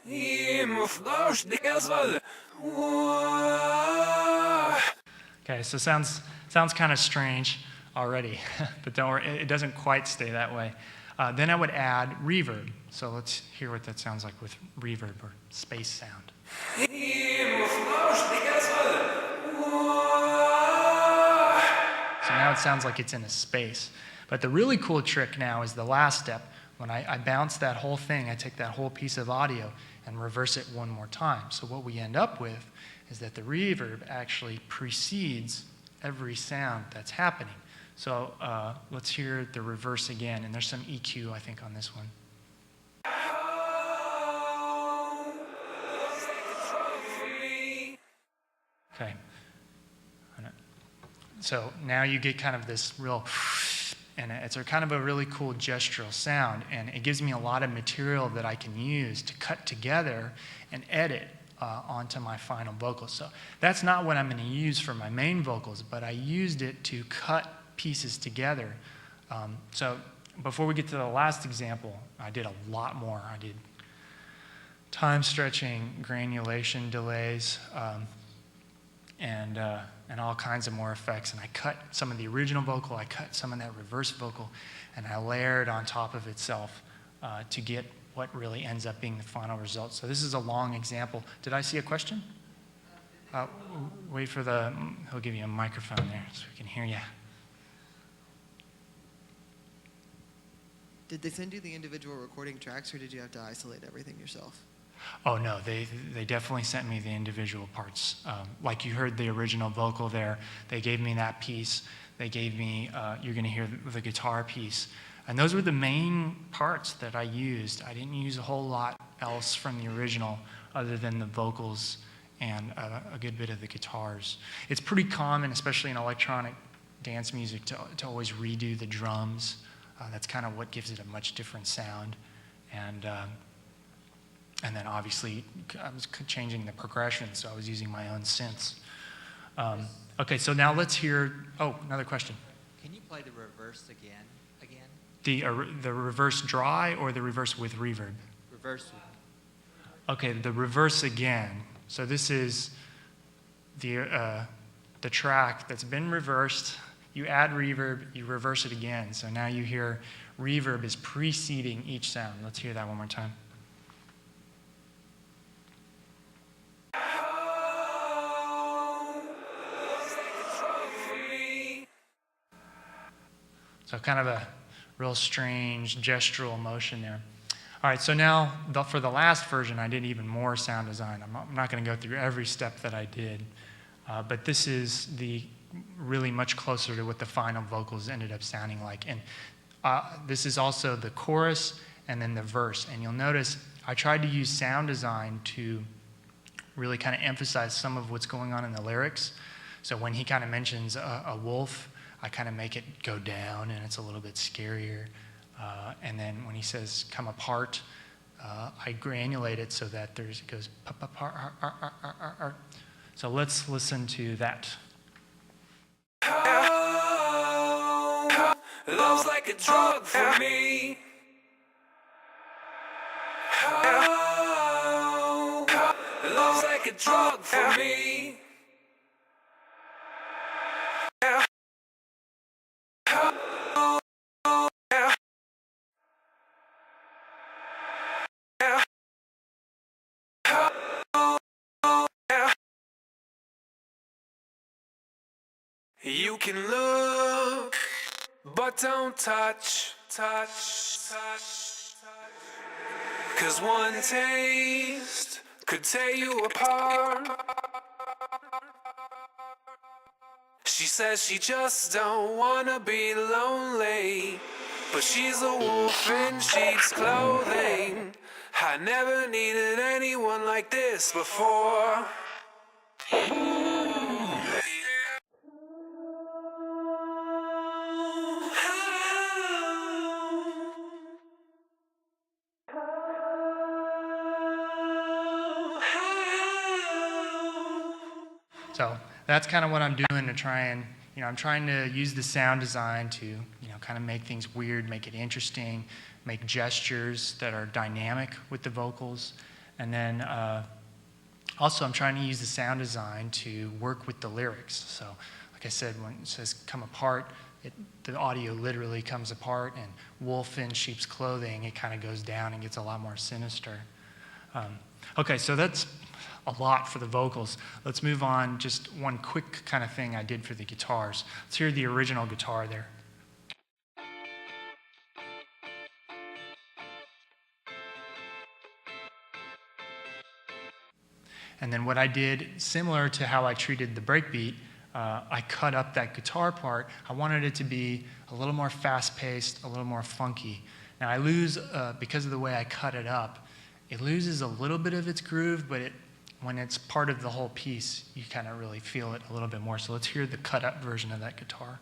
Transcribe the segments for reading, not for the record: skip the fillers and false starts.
Okay, so sounds kind of strange already, but don't worry, it doesn't quite stay that way. Then I would add reverb. So let's hear what that sounds like with reverb or space sound. So now it sounds like it's in a space. But the really cool trick now is the last step. When I bounce that whole thing, I take that whole piece of audio and reverse it one more time. So what we end up with is that the reverb actually precedes every sound that's happening. So let's hear the reverse again. And there's some EQ, I think, on this one. Okay. So now you get kind of this real, and it's a kind of a really cool gestural sound, and it gives me a lot of material that I can use to cut together and edit onto my final vocals. So that's not what I'm going to use for my main vocals, but I used it to cut pieces together. So before we get to the last example, I did a lot more. I did time stretching, granulation delays, and all kinds of more effects. And I cut some of the original vocal, I cut some of that reverse vocal, and I layered on top of itself to get what really ends up being the final result. So this is a long example. Did I see a question? Wait for he'll give you a microphone there so we can hear you. Did they send you the individual recording tracks, or did you have to isolate everything yourself? Oh, no, they definitely sent me the individual parts. Like you heard the original vocal there, they gave me that piece. They gave me, you're going to hear the guitar piece. And those were the main parts that I used. I didn't use a whole lot else from the original other than the vocals and a good bit of the guitars. It's pretty common, especially in electronic dance music, to always redo the drums. That's kind of what gives it a much different sound. And then obviously I was changing the progression, so I was using my own synths. Okay, so now let's hear, another question. Can you play the reverse again? The reverse dry or the reverse with reverb? Reverse. Okay, the reverse again. So this is the track that's been reversed. You add reverb, you reverse it again. So now you hear reverb is preceding each sound. Let's hear that one more time. So kind of a real strange gestural motion there. All right, so now for the last version, I did even more sound design. I'm not going to go through every step that I did, but this is really much closer to what the final vocals ended up sounding like. And this is also the chorus and then the verse. And you'll notice I tried to use sound design to really kind of emphasize some of what's going on in the lyrics. So when he kind of mentions a wolf, I kind of make it go down and it's a little bit scarier. And then when he says come apart, I granulate it so that it goes apart. So let's listen to that. Love's like a drug for me. Love's like a drug for me. You can look, but don't touch. 'Cause one taste could tear you apart. She says she just don't wanna be lonely, but she's a wolf in sheep's clothing. I never needed anyone like this before. So that's kind of what I'm doing to try and, I'm trying to use the sound design to, kind of make things weird, make it interesting, make gestures that are dynamic with the vocals, And then also I'm trying to use the sound design to work with the lyrics. So like I said, when it says come apart, the audio literally comes apart, and wolf in sheep's clothing, it kind of goes down and gets a lot more sinister. Okay, so that's a lot for the vocals. Let's move on. Just one quick kind of thing I did for the guitars. Let's hear the original guitar there. And then what I did, similar to how I treated the breakbeat, I cut up that guitar part. I wanted it to be a little more fast-paced, a little more funky. Now I lose, because of the way I cut it up, it loses a little bit of its groove, but when it's part of the whole piece, you kind of really feel it a little bit more. So let's hear the cut-up version of that guitar.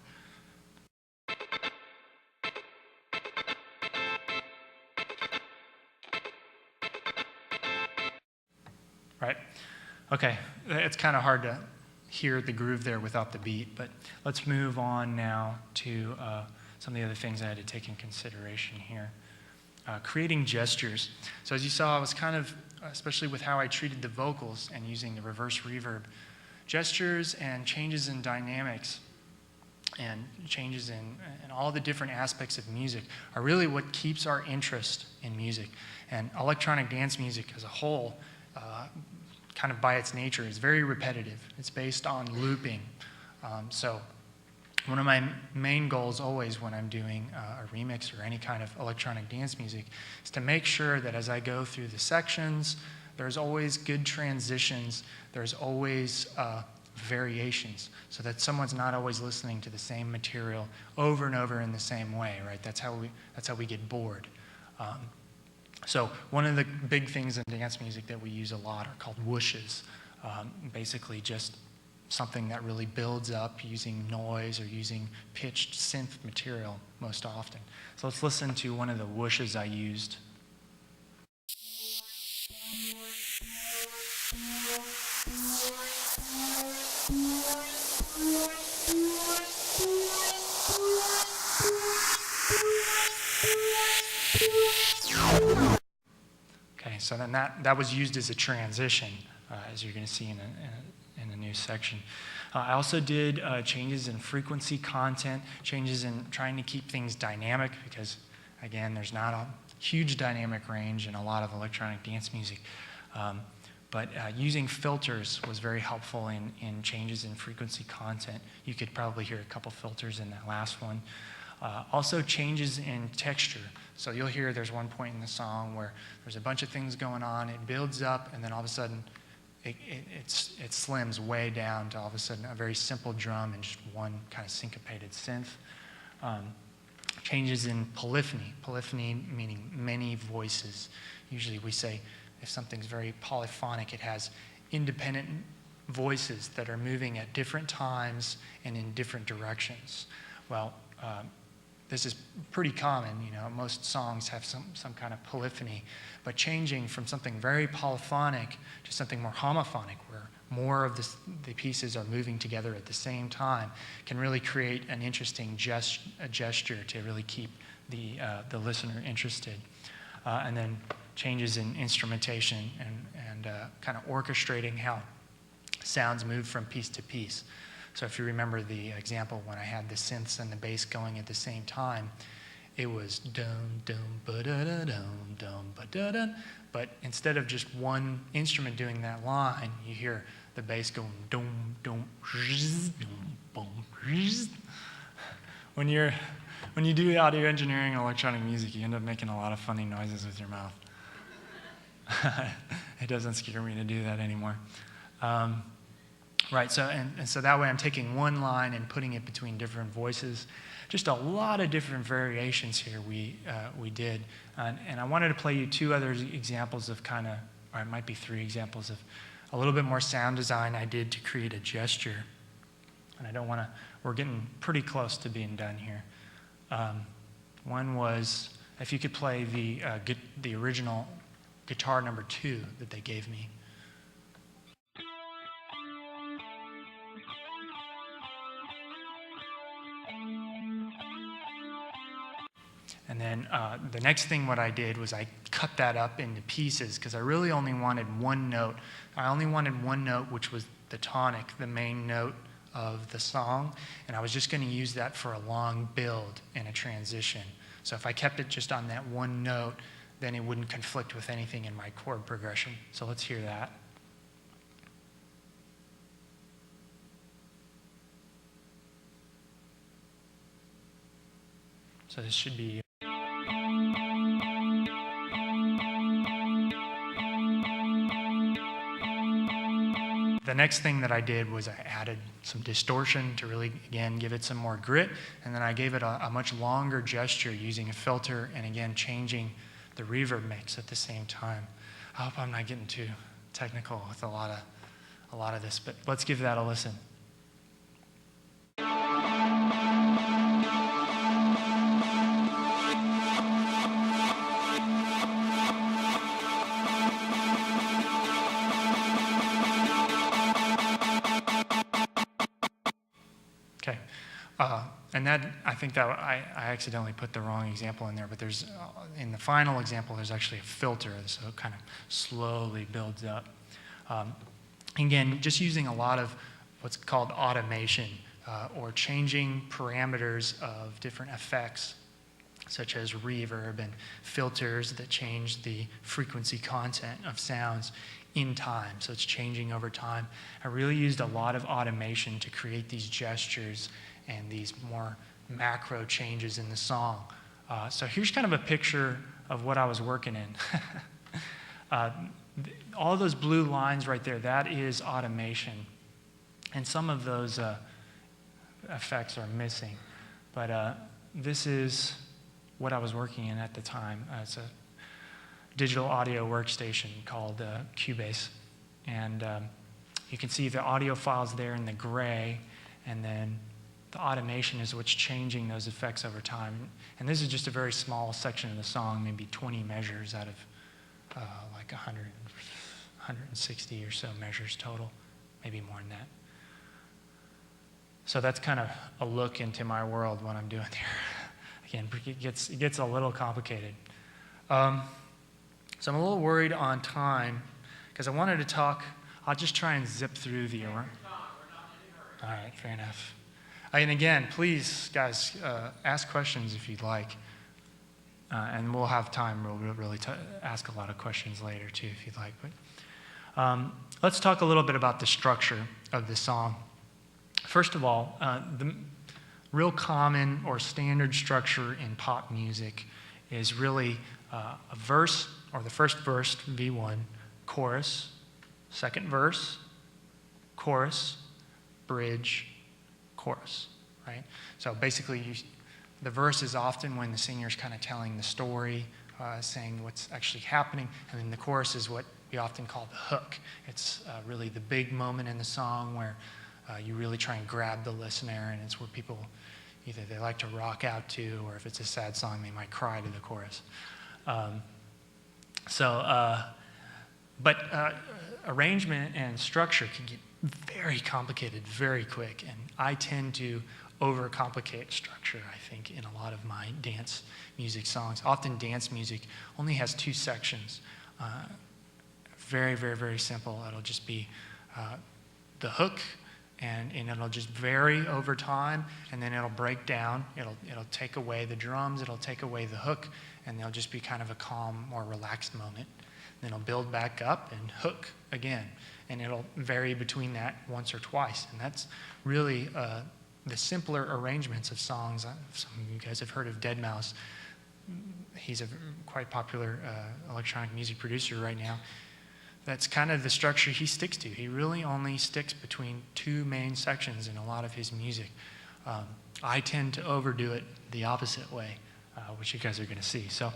Right? Okay, it's kind of hard to hear the groove there without the beat, but let's move on now to some of the other things I had to take in consideration here. Creating gestures. So as you saw, I was kind of, especially with how I treated the vocals and using the reverse reverb, gestures and changes in dynamics and changes in all the different aspects of music are really what keeps our interest in music. And electronic dance music as a whole, kind of by its nature, is very repetitive. It's based on looping. So one of my main goals always when I'm doing a remix or any kind of electronic dance music is to make sure that as I go through the sections, there's always good transitions, there's always variations, so that someone's not always listening to the same material over and over in the same way, right? That's how we get bored. So one of the big things in dance music that we use a lot are called whooshes. Basically just something that really builds up using noise or using pitched synth material most often. So let's listen to one of the whooshes I used. Okay, so then that was used as a transition, as you're going to see in a new section. I also did changes in frequency content, changes in trying to keep things dynamic, because again, there's not a huge dynamic range in a lot of electronic dance music. But using filters was very helpful in changes in frequency content. You could probably hear a couple filters in that last one. Also changes in texture. So you'll hear there's one point in the song where there's a bunch of things going on, it builds up, and then all of a sudden it slims way down to all of a sudden a very simple drum and just one kind of syncopated synth. Changes in polyphony. Polyphony meaning many voices. Usually we say if something's very polyphonic, it has independent voices that are moving at different times and in different directions. Well, this is pretty common, most songs have some kind of polyphony, but changing from something very polyphonic to something more homophonic, where more of the pieces are moving together at the same time, can really create an interesting gesture to really keep the listener interested. And then changes in instrumentation and kind of orchestrating how sounds move from piece to piece. So if you remember the example when I had the synths and the bass going at the same time, it was dum dum ba da da dum dum ba da da. But instead of just one instrument doing that line, you hear the bass going dum dum dum boom. When you do audio engineering and electronic music, you end up making a lot of funny noises with your mouth. It doesn't scare me to do that anymore. Right, so and so that way I'm taking one line and putting it between different voices. Just a lot of different variations here we did. And I wanted to play you two other examples of or it might be three examples of a little bit more sound design I did to create a gesture. And we're getting pretty close to being done here. One was, if you could play the original guitar number 2 that they gave me. And then the next thing what I did was I cut that up into pieces because I really only wanted one note. I only wanted one note, which was the tonic, the main note of the song, and I was just going to use that for a long build and a transition. So if I kept it just on that one note, then it wouldn't conflict with anything in my chord progression. So let's hear that. So this should be... The next thing that I did was I added some distortion to really, again, give it some more grit, and then I gave it a much longer gesture using a filter and, again, changing the reverb mix at the same time. I hope I'm not getting too technical with a lot of this, but let's give that a listen. Okay, and that, I think that I accidentally put the wrong example in there, but there's, in the final example, there's actually a filter, so it kind of slowly builds up. Again, just using a lot of what's called automation, or changing parameters of different effects, such as reverb and filters that change the frequency content of sounds in time, so it's changing over time. I really used a lot of automation to create these gestures and these more macro changes in the song. So here's kind of a picture of what I was working in. All those blue lines right there, that is automation. And some of those effects are missing. But this is what I was working in at the time. It's a digital audio workstation called Cubase. And you can see the audio files there in the gray, and then the automation is what's changing those effects over time. And this is just a very small section of the song, maybe 20 measures out of like 160 or so measures total, maybe more than that. So that's kind of a look into my world, what I'm doing here. Again, it gets a little complicated. So I'm a little worried on time because I wanted to talk. I'll just try and zip through the... All right, fair enough. And again, please, guys, ask questions if you'd like. And we'll have time. We'll really ask a lot of questions later, too, if you'd like. But let's talk a little bit about the structure of the song. First of all, the real common or standard structure in pop music is really a verse, or the first verse, V1, chorus, second verse, chorus, bridge, chorus, right? So basically, the verse is often when the singer's kind of telling the story, saying what's actually happening, and then the chorus is what we often call the hook. It's really the big moment in the song where you really try and grab the listener, and it's where people either they like to rock out to, or if it's a sad song, they might cry to the chorus. But arrangement and structure can get very complicated very quick, and I tend to overcomplicate structure, I think, in a lot of my dance music songs. Often dance music only has two sections. Very, very, very simple. It'll just be the hook, and it'll just vary over time, and then it'll break down. It'll take away the drums, it'll take away the hook, and there'll just be kind of a calm, more relaxed moment. Then it'll build back up and hook again, and it'll vary between that once or twice. And that's really the simpler arrangements of songs. Some of you guys have heard of deadmau5. He's a quite popular electronic music producer right now. That's kind of the structure he sticks to. He really only sticks between two main sections in a lot of his music. I tend to overdo it the opposite way, which you guys are going to see. So